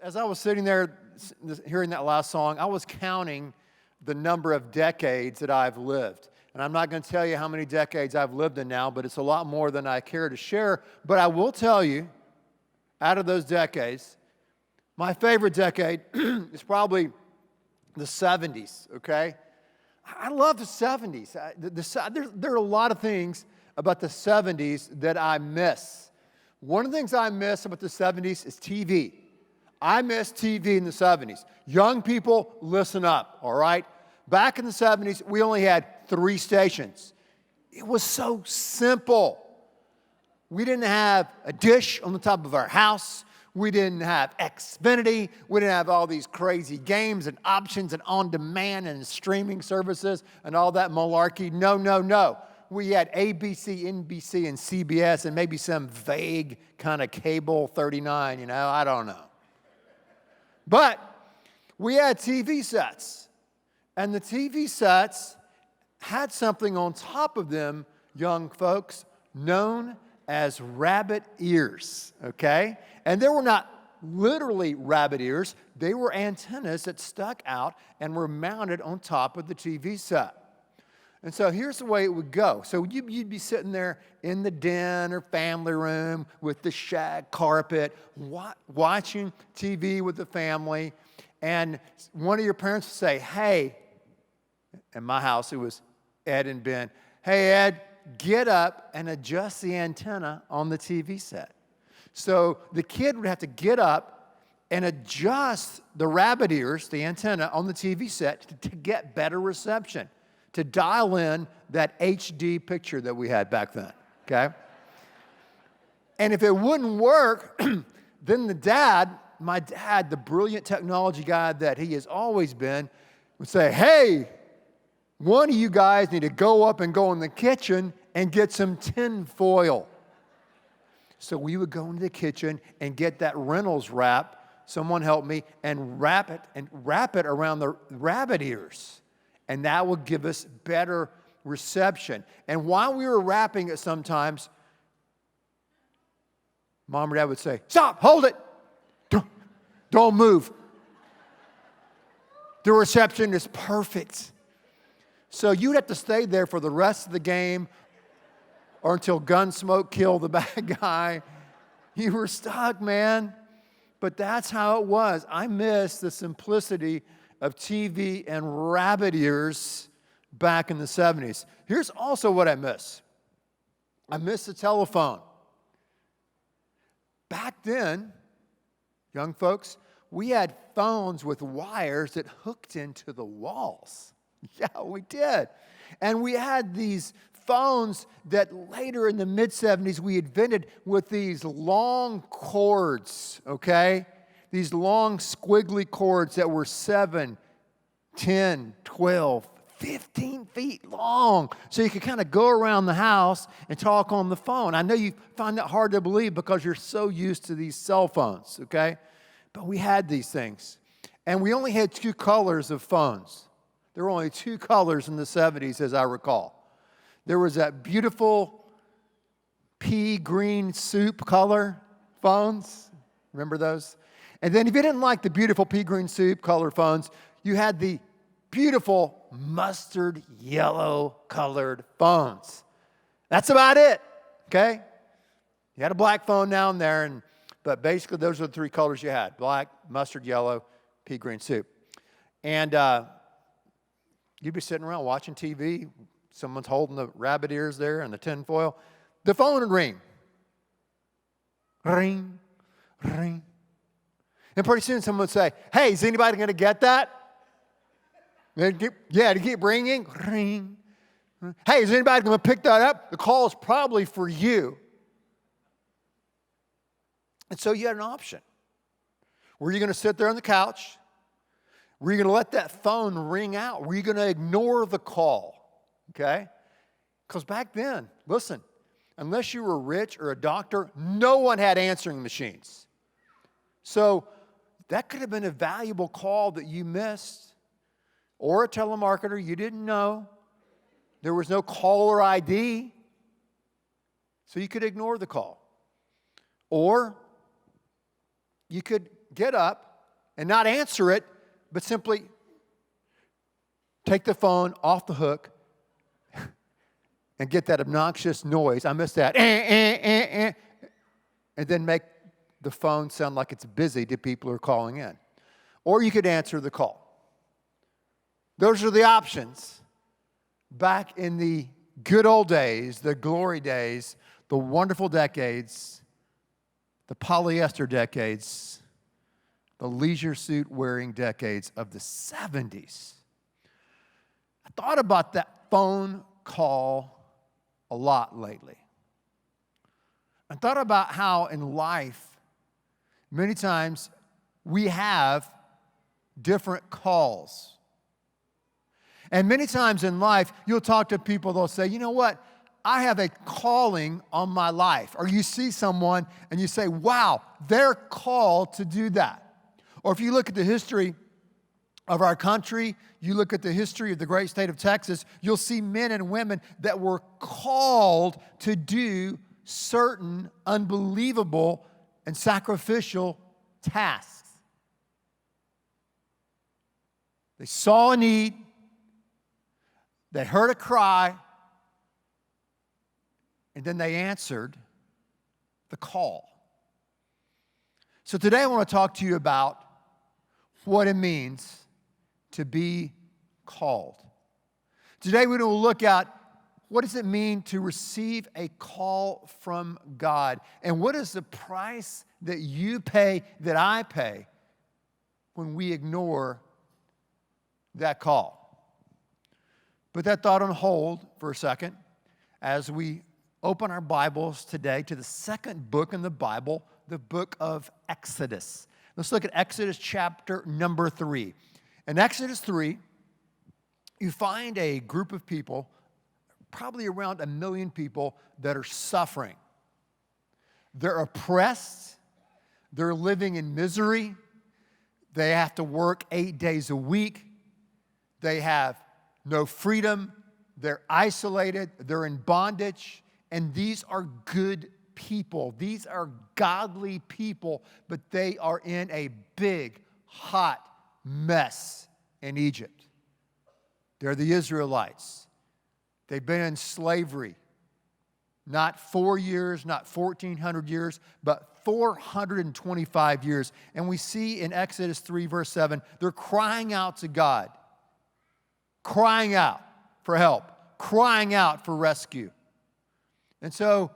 As I was sitting there hearing that last song, I was counting the number of decades that I've lived. And I'm not going to tell you how many decades I've lived in now, but it's a lot more than I care to share. But I will tell you, out of those decades, my favorite decade is probably the 70s, okay? I love the 70s. There are a lot of things about the 70s that I miss. One of the things I miss about the 70s is TV. I miss TV in the 70s. Young people, listen up, all right? Back in the 70s, we only had 3 stations. It was so simple. We didn't have a dish on the top of our house. We didn't have Xfinity. We didn't have all these crazy games and options and on-demand and streaming services and all that malarkey. No, no, no. We had ABC, NBC, and CBS and maybe some vague kind of cable 39, I don't know. But we had TV sets, and the TV sets had something on top of them, young folks, known as rabbit ears, okay? And they were not literally rabbit ears. They were antennas that stuck out and were mounted on top of the TV set. And so here's the way it would go. So you'd be sitting there in the den or family room with the shag carpet, watching TV with the family, and one of your parents would say, hey, in my house it was Ed and Ben, hey Ed, get up and adjust the antenna on the TV set. So the kid would have to get up and adjust the rabbit ears, the antenna on the TV set to get better reception, to dial in that HD picture that we had back then, okay? And if it wouldn't work, then my dad, the brilliant technology guy that he has always been, would say, hey, one of you guys need to go up and go in the kitchen and get some tin foil. So we would go into the kitchen and get that Reynolds wrap, someone help me, and wrap it around the rabbit ears. And that would give us better reception. And while we were wrapping it sometimes, Mom or Dad would say, stop, hold it. Don't move. The reception is perfect. So you'd have to stay there for the rest of the game or until Gunsmoke killed the bad guy. You were stuck, man. But that's how it was. I miss the simplicity of TV and rabbit ears back in the 70s. Here's also what I miss. I miss the telephone. Back then, young folks, we had phones with wires that hooked into the walls. Yeah, we did. And we had these phones that later in the mid-70s we invented with these long cords, okay? These long squiggly cords that were 7, 10, 12, 15 feet long. So you could kind of go around the house and talk on the phone. I know you find that hard to believe because you're so used to these cell phones, okay? But we had these things. And we only had 2 colors of phones. There were only 2 colors in the 70s, as I recall. There was that beautiful pea green soup color phones. Remember those? And then if you didn't like the beautiful pea green soup color phones, you had the beautiful mustard yellow colored phones. That's about it, okay? You had a black phone now and there, but basically those are the 3 colors you had: black, mustard yellow, pea green soup. And you'd be sitting around watching TV. Someone's holding the rabbit ears there and the tin foil. The phone would ring. Ring, ring. And pretty soon someone would say, hey, is anybody going to get that? To keep ringing. Ring. Hey, is anybody going to pick that up? The call is probably for you. And so you had an option. Were you going to sit there on the couch? Were you going to let that phone ring out? Were you going to ignore the call? Okay? Because back then, listen, unless you were rich or a doctor, no one had answering machines. So that could have been a valuable call that you missed, or a telemarketer you didn't know. There was no caller ID, so you could ignore the call. Or you could get up and not answer it, but simply take the phone off the hook and get that obnoxious noise. I missed that. And then make the phone sound like it's busy to people who are calling in. Or you could answer the call. Those are the options. Back in the good old days, the glory days, the wonderful decades, the polyester decades, the leisure suit wearing decades of the 70s. I thought about that phone call a lot lately. I thought about how in life, many times we have different calls. And many times in life, you'll talk to people, they'll say, you know what? I have a calling on my life. Or you see someone and you say, wow, they're called to do that. Or if you look at the history of our country, you look at the history of the great state of Texas, you'll see men and women that were called to do certain unbelievable and sacrificial tasks. They saw a need. They heard a cry, and then they answered the call. So today I want to talk to you about what it means to be called. Today we're going to look at what does it mean to receive a call from God, and what is the price that you pay, that I pay, when we ignore that call. Put that thought on hold for a second as we open our Bibles today to the second book in the Bible, the book of Exodus. Let's look at Exodus chapter number 3. In Exodus 3, you find a group of people, probably around 1 million people, that are suffering. They're oppressed. They're living in misery. They have to work 8 days a week. They have no freedom, they're isolated, they're in bondage, and these are good people. These are godly people, but they are in a big, hot mess in Egypt. They're the Israelites. They've been in slavery, not 4 years, not 1,400 years, but 425 years. And we see in Exodus 3, verse 7, they're crying out to God. Crying out for help, crying out for rescue. And so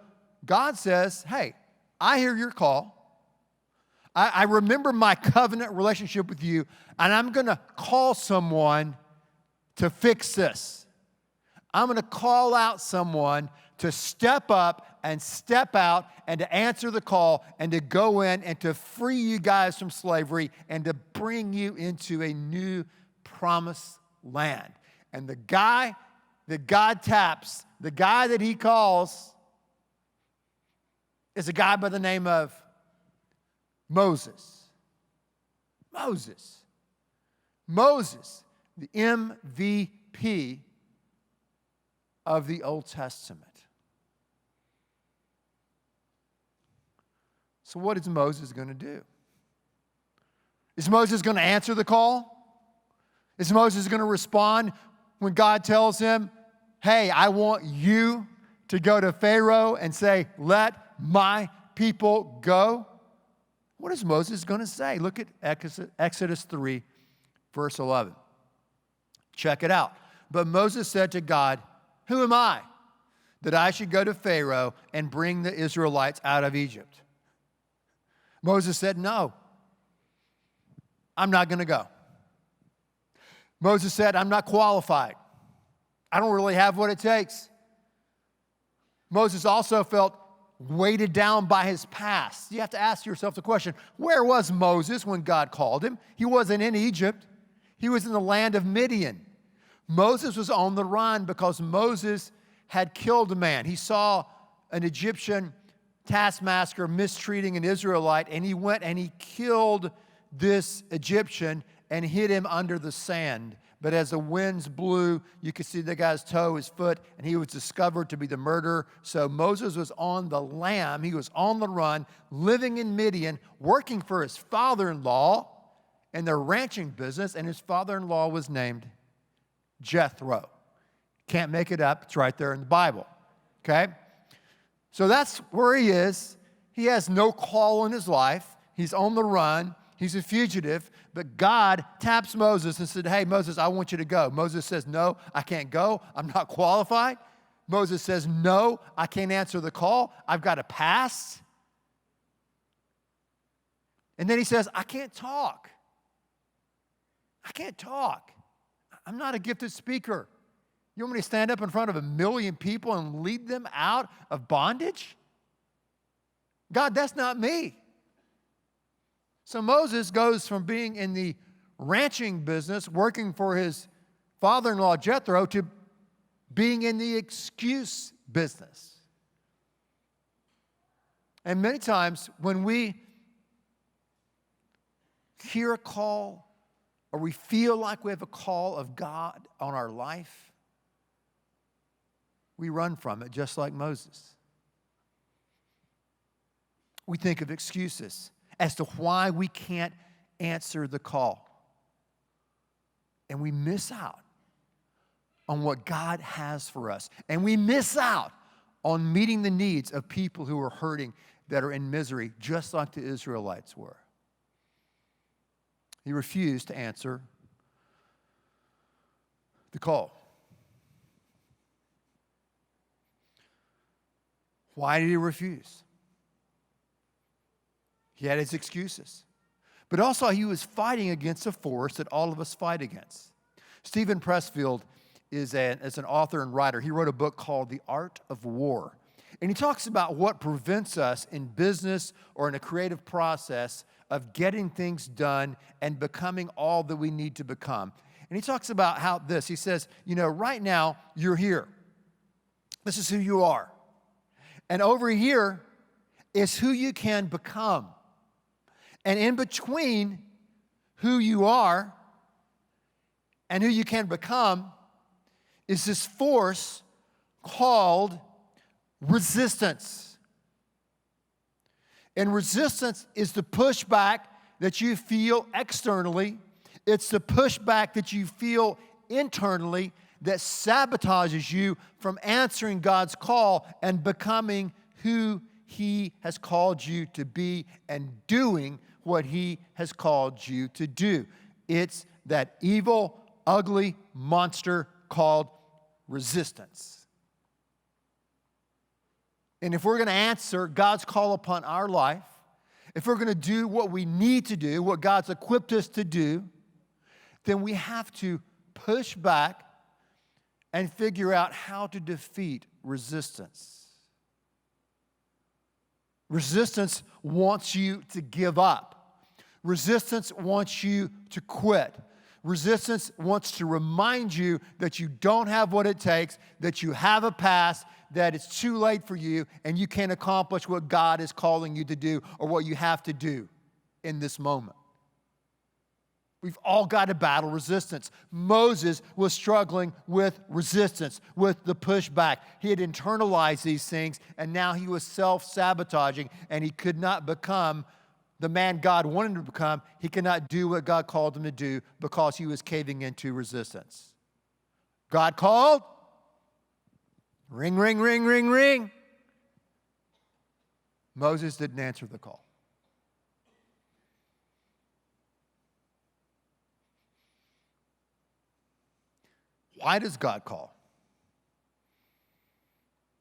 God says, hey, I hear your call. I remember my covenant relationship with you, and I'm going to call someone to fix this. I'm going to call out someone to step up and step out and to answer the call and to go in and to free you guys from slavery and to bring you into a new promised land. And the guy that God taps, the guy that he calls, is a guy by the name of Moses. Moses, the MVP of the Old Testament. So what is Moses going to do? Is Moses going to answer the call? Is Moses going to respond when God tells him, hey, I want you to go to Pharaoh and say, let my people go? What is Moses going to say? Look at Exodus 3, verse 11. Check it out. But Moses said to God, who am I that I should go to Pharaoh and bring the Israelites out of Egypt? Moses said, no, I'm not going to go. Moses said, I'm not qualified. I don't really have what it takes. Moses also felt weighted down by his past. You have to ask yourself the question, where was Moses when God called him? He wasn't in Egypt. He was in the land of Midian. Moses was on the run because Moses had killed a man. He saw an Egyptian taskmaster mistreating an Israelite, and he went and he killed this Egyptian and hid him under the sand. But as the winds blew, you could see the guy's toe, his foot, and he was discovered to be the murderer. So Moses was on the lam. He was on the run, living in Midian, working for his father-in-law, in their ranching business, and his father-in-law was named Jethro. Can't make it up. It's right there in the Bible. Okay? So that's where he is. He has no call in his life. He's on the run. He's a fugitive. But God taps Moses and said, hey, Moses, I want you to go. Moses says, no, I can't go. I'm not qualified. Moses says, no, I can't answer the call. I've got to pass. And then he says, I can't talk. I can't talk. I'm not a gifted speaker. You want me to stand up in front of 1 million people and lead them out of bondage? God, that's not me. So Moses goes from being in the ranching business, working for his father-in-law Jethro, to being in the excuse business. And many times when we hear a call or we feel like we have a call of God on our life, we run from it just like Moses. We think of excuses as to why we can't answer the call. And we miss out on what God has for us. And we miss out on meeting the needs of people who are hurting, that are in misery, just like the Israelites were. He refused to answer the call. Why did he refuse? He had his excuses. But also he was fighting against a force that all of us fight against. Stephen Pressfield is an author and writer. He wrote a book called The Art of War. And he talks about what prevents us in business or in a creative process of getting things done and becoming all that we need to become. And he talks about how he says, right now you're here. This is who you are. And over here is who you can become. And in between who you are and who you can become is this force called resistance. And resistance is the pushback that you feel externally. It's the pushback that you feel internally that sabotages you from answering God's call and becoming who He has called you to be and doing what He has called you to do. It's that evil, ugly monster called resistance. And if we're going to answer God's call upon our life, if we're going to do what we need to do, what God's equipped us to do, then we have to push back and figure out how to defeat resistance. Resistance wants you to give up. Resistance wants you to quit. Resistance wants to remind you that you don't have what it takes, that you have a past, that it's too late for you, and you can't accomplish what God is calling you to do or what you have to do in this moment. We've all got to battle resistance. Moses was struggling with resistance, with the pushback. He had internalized these things, and now he was self-sabotaging, and he could not become the man God wanted him to become. He could not do what God called him to do because he was caving into resistance. God called. Ring, ring, ring, ring, ring. Moses didn't answer the call. Why does God call?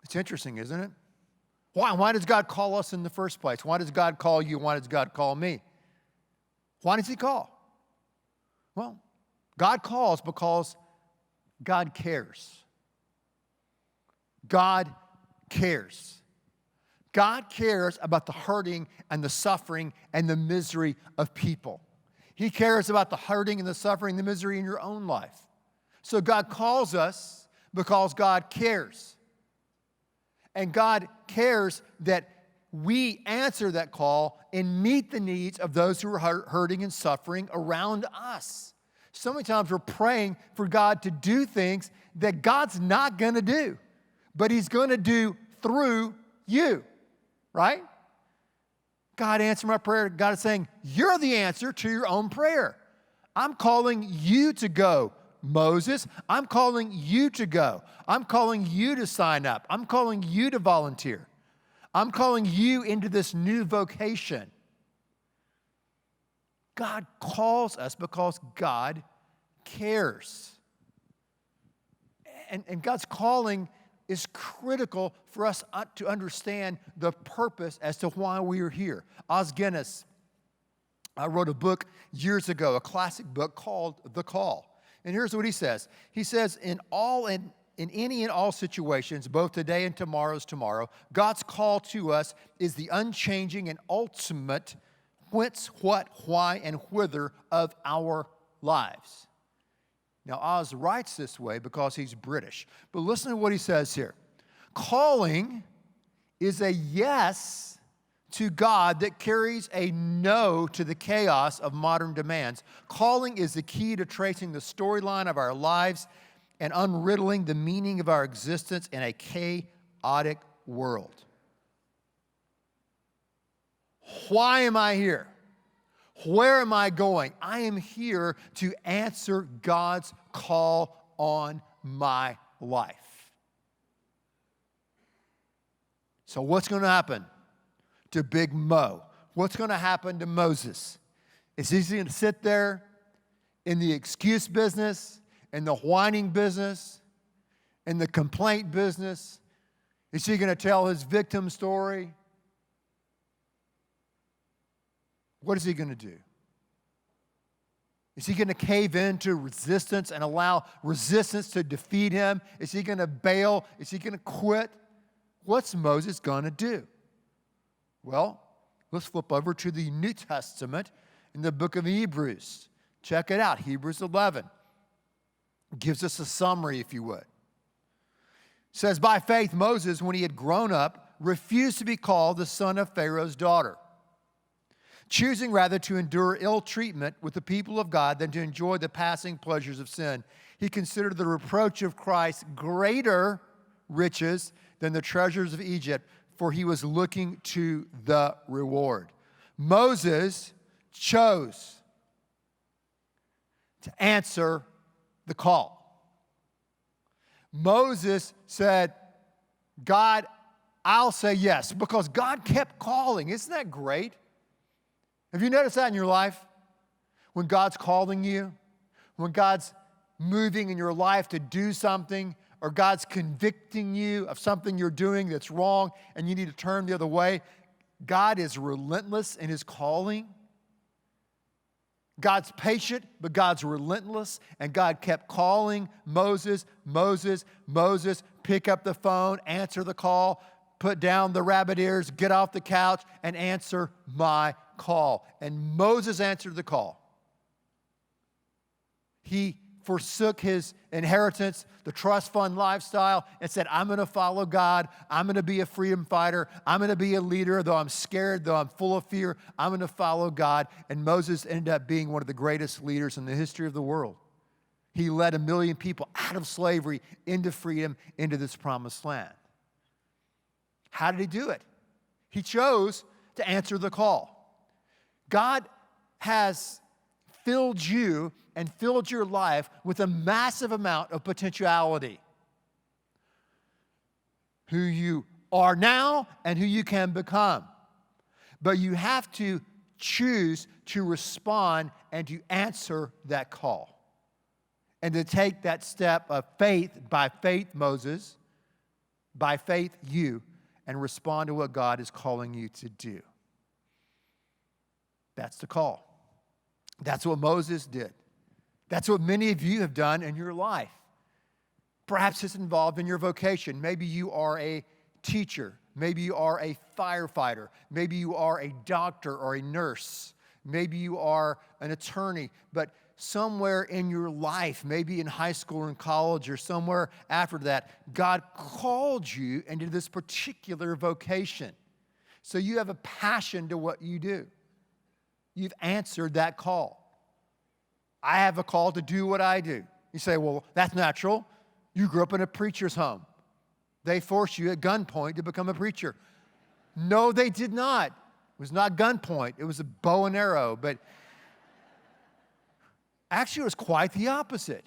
It's interesting, isn't it? Why does God call us in the first place? Why does God call you? Why does God call me? Why does He call? Well, God calls because God cares. God cares. God cares about the hurting and the suffering and the misery of people. He cares about the hurting and the suffering and the misery in your own life. So God calls us because God cares. And God cares that we answer that call and meet the needs of those who are hurting and suffering around us. So many times we're praying for God to do things that God's not going to do, but He's going to do through you, right? God answered my prayer. God is saying, you're the answer to your own prayer. I'm calling you to go, Moses. I'm calling you to go. I'm calling you to sign up. I'm calling you to volunteer. I'm calling you into this new vocation. God calls us because God cares. And God's calling is critical for us to understand the purpose as to why we are here. Os Guinness wrote a book years ago, a classic book called The Call. And here's what he says. He says, in any and all situations, both today and tomorrow's tomorrow, God's call to us is the unchanging and ultimate whence, what, why, and whither of our lives. Now, Oz writes this way because he's British. But listen to what he says here. Calling is a yes to God that carries a no to the chaos of modern demands. Calling is the key to tracing the storyline of our lives and unriddling the meaning of our existence in a chaotic world. Why am I here? Where am I going? I am here to answer God's call on my life. So what's going to happen to Big Mo? What's going to happen to Moses? Is he going to sit there in the excuse business, in the whining business, in the complaint business? Is he going to tell his victim story? What is he going to do? Is he going to cave into resistance and allow resistance to defeat him? Is he going to bail? Is he going to quit? What's Moses going to do? Well, let's flip over to the New Testament in the book of Hebrews. Check it out, Hebrews 11. Gives us a summary, if you would. It says, by faith, Moses, when he had grown up, refused to be called the son of Pharaoh's daughter, choosing rather to endure ill treatment with the people of God than to enjoy the passing pleasures of sin. He considered the reproach of Christ greater riches than the treasures of Egypt, for he was looking to the reward. Moses chose to answer the call. Moses said, God, I'll say yes, because God kept calling. Isn't that great? Have you noticed that in your life? When God's calling you, when God's moving in your life to do something, or God's convicting you of something you're doing that's wrong and you need to turn the other way, God is relentless in his calling. God's patient, but God's relentless, and God kept calling Moses, Moses, Moses, pick up the phone, answer the call, put down the rabbit ears, get off the couch, and answer my call. And Moses answered the call. He forsook his inheritance, the trust fund lifestyle, and said, I'm going to follow God. I'm going to be a freedom fighter. I'm going to be a leader. Though I'm scared, though I'm full of fear, I'm going to follow God. And Moses ended up being one of the greatest leaders in the history of the world. He led 1 million people out of slavery into freedom, into this promised land. How did he do it? He chose to answer the call. God has filled you and filled your life with a massive amount of potentiality. Who you are now and who you can become. But you have to choose to respond and to answer that call. And to take that step of faith, by faith, Moses, by faith, you, and respond to what God is calling you to do. That's the call. That's what Moses did. That's what many of you have done in your life. Perhaps it's involved in your vocation. Maybe you are a teacher. Maybe you are a firefighter. Maybe you are a doctor or a nurse. Maybe you are an attorney. But somewhere in your life, maybe in high school or in college or somewhere after that, God called you into this particular vocation. So you have a passion to what you do. You've answered that call. I have a call to do what I do. You say, well, that's natural. You grew up in a preacher's home. They forced you at gunpoint to become a preacher. No, they did not. was not gunpoint. It was a bow and arrow. But actually, it was quite the opposite.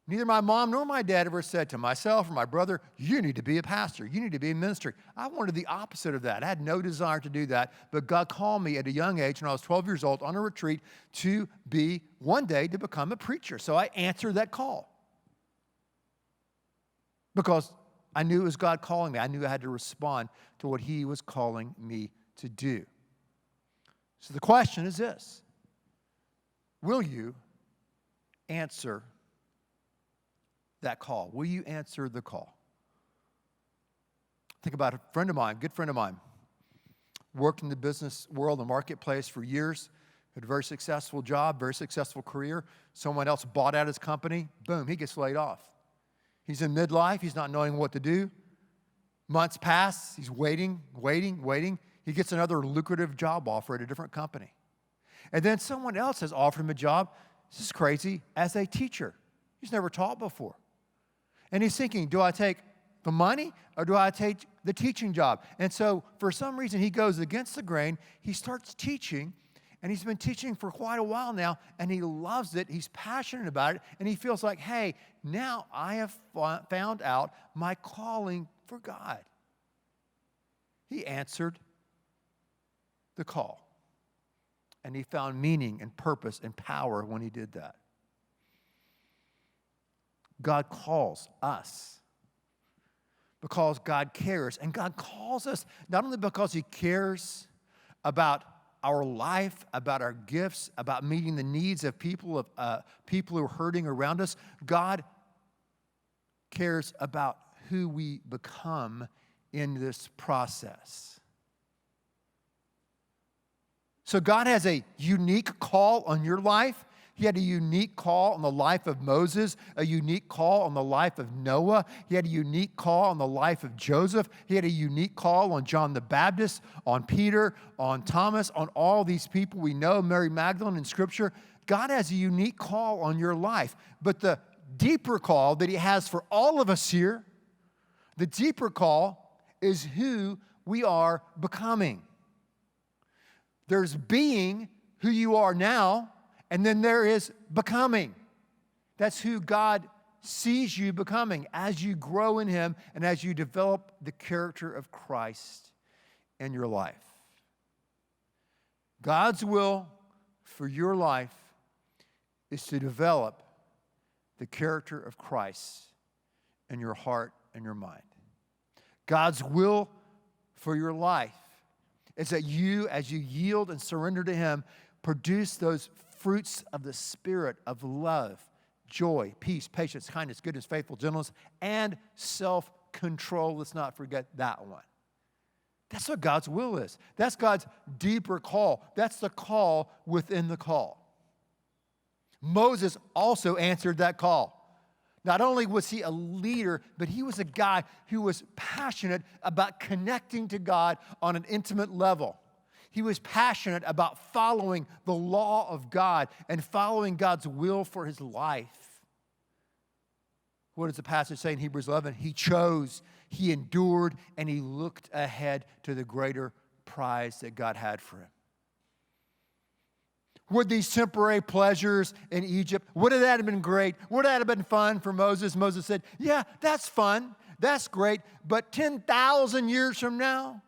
Neither my mom nor my dad ever said to myself or my brother, you need to be a pastor. You need to be in ministry. I wanted the opposite of that. I had no desire to do that. But God called me at a young age when I was 12 years old on a retreat to be, one day, to become a preacher. So I answered that call. Because I knew it was God calling me. I knew I had to respond to what He was calling me to do. So the question is this: will you answer that call? Will you answer the call? Think about a friend of mine, good friend of mine, worked in the business world, the marketplace for years, had a very successful job, very successful career. Someone else bought out his company. Boom, he gets laid off. He's in midlife. He's not knowing what to do. Months pass. He's waiting. He gets another lucrative job offer at a different company. And then someone else has offered him a job, this is crazy, as a teacher. He's never taught before. And he's thinking, do I take the money or do I take the teaching job? And so for some reason he goes against the grain. He starts teaching, and he's been teaching for quite a while now, and he loves it. He's passionate about it, and he feels like, hey, now I have found out my calling for God. He answered the call, and he found meaning and purpose and power when he did that. God calls us because God cares. And God calls us not only because He cares about our life, about our gifts, about meeting the needs of people who are hurting around us. God cares about who we become in this process. So God has a unique call on your life. He had a unique call on the life of Moses, a unique call on the life of Noah. He had a unique call on the life of Joseph. He had a unique call on John the Baptist, on Peter, on Thomas, on all these people we know, Mary Magdalene in Scripture. God has a unique call on your life. But the deeper call that He has for all of us here, the deeper call is who we are becoming. There's being who you are now, and then there is becoming. That's who God sees you becoming as you grow in Him and as you develop the character of Christ in your life. God's will for your life is to develop the character of Christ in your heart and your mind. God's will for your life is that you, as you yield and surrender to Him, produce those fruits of the Spirit of love, joy, peace, patience, kindness, goodness, faithful, gentleness, and self-control. Let's not forget that one. That's what God's will is. That's God's deeper call. That's the call within the call. Moses also answered that call. Not only was he a leader, but he was a guy who was passionate about connecting to God on an intimate level. He was passionate about following the law of God and following God's will for his life. What does the passage say in Hebrews 11? He chose, he endured, and he looked ahead to the greater prize that God had for him. Would these temporary pleasures in Egypt, would that have been great? Would that have been fun for Moses? Moses said, yeah, that's fun. That's great. But 10,000 years from now,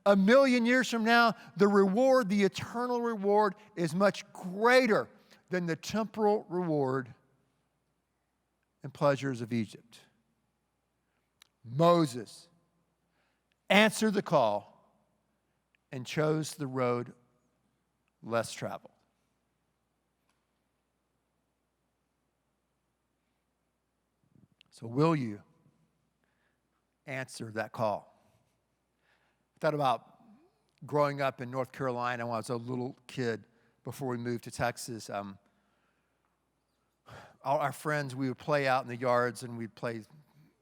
1,000,000 years from now, the reward, the eternal reward, is much greater than the temporal reward and pleasures of Egypt. Moses answered the call and chose the road less traveled. So will you answer that call? I thought about growing up in North Carolina when I was a little kid before we moved to Texas. All our friends, we would play out in the yards, and we'd play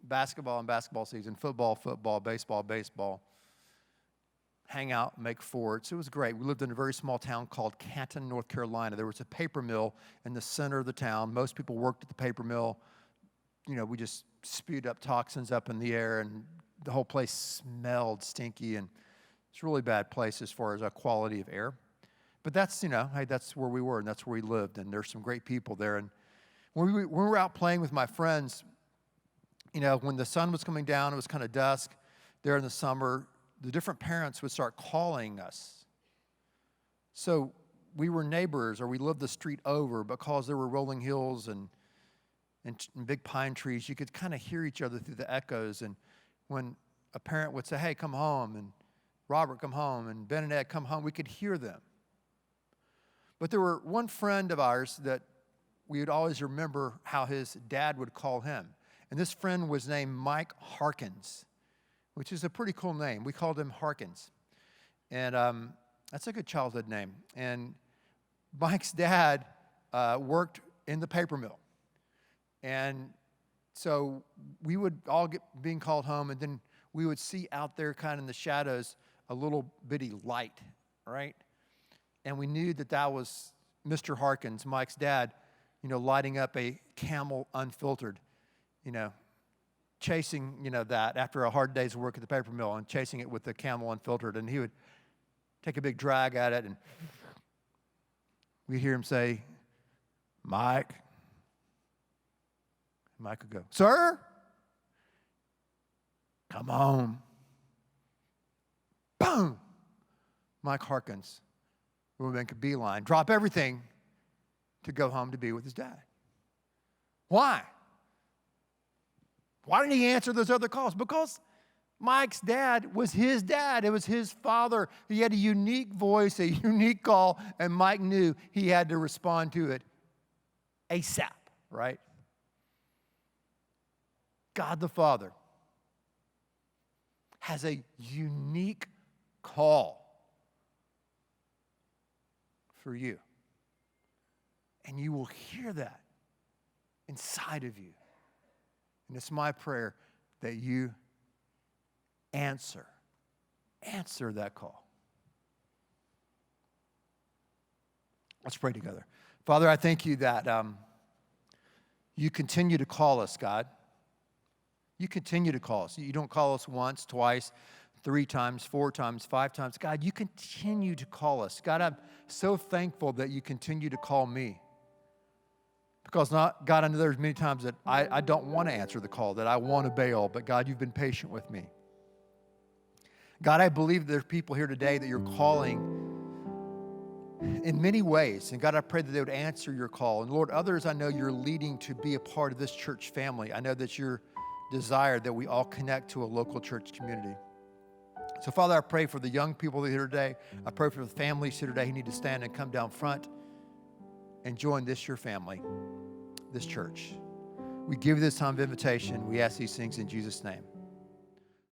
basketball in basketball season, football, baseball, hang out, make forts. It was great. We lived in a very small town called Canton, North Carolina. There was a paper mill in the center of the town. Most people worked at the paper mill. You know, we just spewed up toxins up in the air, and the whole place smelled stinky. And It's a really bad place as far as our quality of air. But that's, hey, that's where we were, and that's where we lived, and there's some great people there. And when we were out playing with my friends, when the sun was coming down, it was kind of dusk there in the summer, the different parents would start calling us. So we were neighbors, or we lived the street over, because there were rolling hills and big pine trees. You could kind of hear each other through the echoes. And when a parent would say, hey, come home, and Robert, come home, and Ben and Ed, come home, we could hear them. But there were one friend of ours that we would always remember how his dad would call him. And this friend was named Mike Harkins, which is a pretty cool name. We called him Harkins. And that's a good childhood name. And Mike's dad worked in the paper mill. And so we would all get being called home, and then we would see out there kind of in the shadows a little bitty light, right? And we knew that was Mr. Harkins, Mike's dad, lighting up a Camel Unfiltered, chasing, that after a hard day's work at the paper mill, and chasing it with the Camel Unfiltered. And he would take a big drag at it, and we'd hear him say, Mike. Mike would go, sir, come home. Boom. Mike Harkins would make a beeline, drop everything to go home to be with his dad. Why? Why didn't he answer those other calls? Because Mike's dad was his dad. It was his father. He had a unique voice, a unique call, and Mike knew he had to respond to it ASAP, right? God the Father has a unique call for you. And you will hear that inside of you. And it's my prayer that you answer that call. Let's pray together. Father, I thank you that you continue to call us, God. You continue to call us. You don't call us once, twice, 3 times, 4 times, 5 times. God, you continue to call us. God, I'm so thankful that you continue to call me. Because God, I know there's many times that I don't want to answer the call, that I want to bail, but God, you've been patient with me. God, I believe there's people here today that you're calling in many ways. And God, I pray that they would answer your call. And Lord, others I know you're leading to be a part of this church family. I know that your desire that we all connect to a local church community. So Father, I pray for the young people that are here today. I pray for the families here today who need to stand and come down front and join this, your family, this church. We give you this time of invitation. We ask these things in Jesus' name.